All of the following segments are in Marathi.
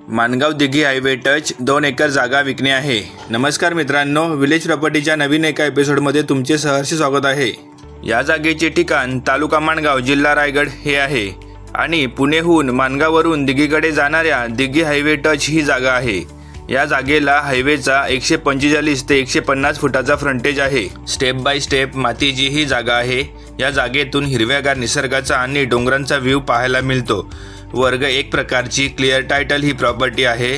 Mangaon Dighi highway touch 2 acre जागा विकणे आहे। नमस्कार मित्रांनो, विलेज प्रॉपर्टीच्या नवीन एका एपिसोडमध्ये तुमचे सहर्ष स्वागत आहे। या जागेचे ठिकाण तालुका माणगाव, जिल्हा रायगड हे आहे आणि पुणेहून माणगाववरून दिघीकडे जाणाऱ्या दिघी हायवे टच ही जागा आहे। या जागेला हायवेचा 145 ते 150 फुटाचा फ्रंटेज आहे। स्टेप बाय स्टेप मातीची ही जागा आहे। या जागेतून हिरव्यागार निसर्गाचा आणि डोंगरांचा व्ह्यू पाहायला मिळतो। वर्ग 1 प्रकारची क्लिअर टायटल ही प्रॉपर्टी आहे।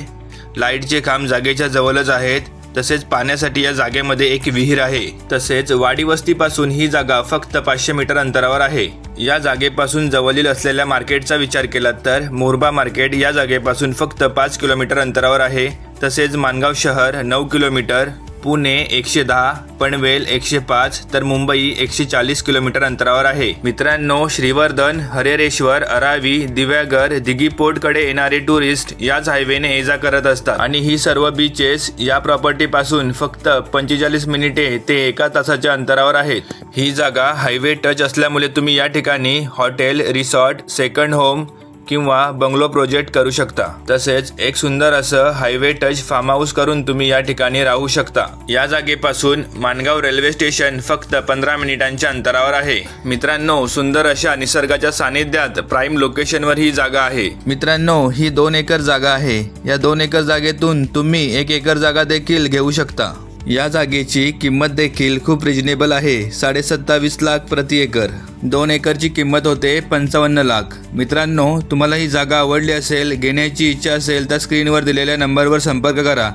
लाईटचे खांब जागेच्या जवळच आहेत। तसेच पाण्यासाठी या जागेमध्ये एक विहीर आहे। तसेच वाडी वस्तीपासून ही जागा फक्त 500 मीटर अंतरावर आहे। या जागेपासून जवळील असलेल्या मार्केटचा विचार केला तर मोरबा मार्केट या जागेपासून फक्त 5 किलोमीटर अंतरावर आहे। तसेच माणगाव शहर 9 किलोमीटर, पुणे 110, पनवेल 105 तर मुंबई 140 किलोमीटर अंतरावर आहे। मित्रांनो, श्रीवर्धन, हरेरेश्वर, अरावी, दिव्यागर, दिघी पोर्टकडे येणारे टुरिस्ट याच हायवेने ये जा करत असतात आणि ही सर्व बीचेस या प्रॉपर्टी पासून फक्त 45 मिनिटे ते 1 तासाच्या अंतरावर आहेत। ही जागा हायवे टच असल्यामुळे तुम्ही या ठिकाणी हॉटेल, रिसॉर्ट, सेकंड होम किंवा बंगलो प्रोजेक्ट करू शकता। तसेच एक सुंदर असं हायवे टच फार्म हाऊस करून तुम्ही या ठिकाणी राहू शकता। या जागेपासून माणगाव रेल्वे स्टेशन फक्त 15 मिनिटांच्या अंतरावर आहे। मित्रांनो, सुंदर अशा निसर्गाच्या सानिध्यात प्राइम लोकेशनवर ही जागा आहे। मित्रांनो, ही 2 एकर जागा आहे। या 2 एकर जागेतून तुम्ही 1 एकर जागा देखील घेऊ शकता। या जागेची किंमत देखील खूप रिजनेबल आहे। 27.5 लाख प्रति एकर। 2 एकरची किंमत होते 55 लाख। मित्रांनो, तुम्हाला ही जागा आवडली असेल, घेण्याची इच्छा असेल तर स्क्रीनवर दिलेल्या नंबरवर संपर्क करा।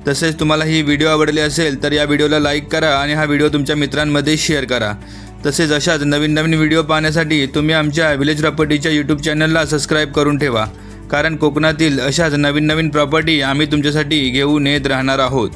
तसेच तुम्हाला ही व्हिडिओ आवडली असेल तर या व्हिडिओला लाईक करा आणि हा व्हिडिओ तुमच्या मित्रांमध्ये शेअर करा। तसेच अशाच नवीन व्हिडिओ पाहण्यासाठी तुम्ही आमच्या विलेज प्रॉपर्टीच्या यूट्यूब चॅनलला सबस्क्राईब करून ठेवा, कारण कोकणातील अशाच नवीन प्रॉपर्टी आम्ही तुमच्यासाठी घेऊन येत राहणार आहोत।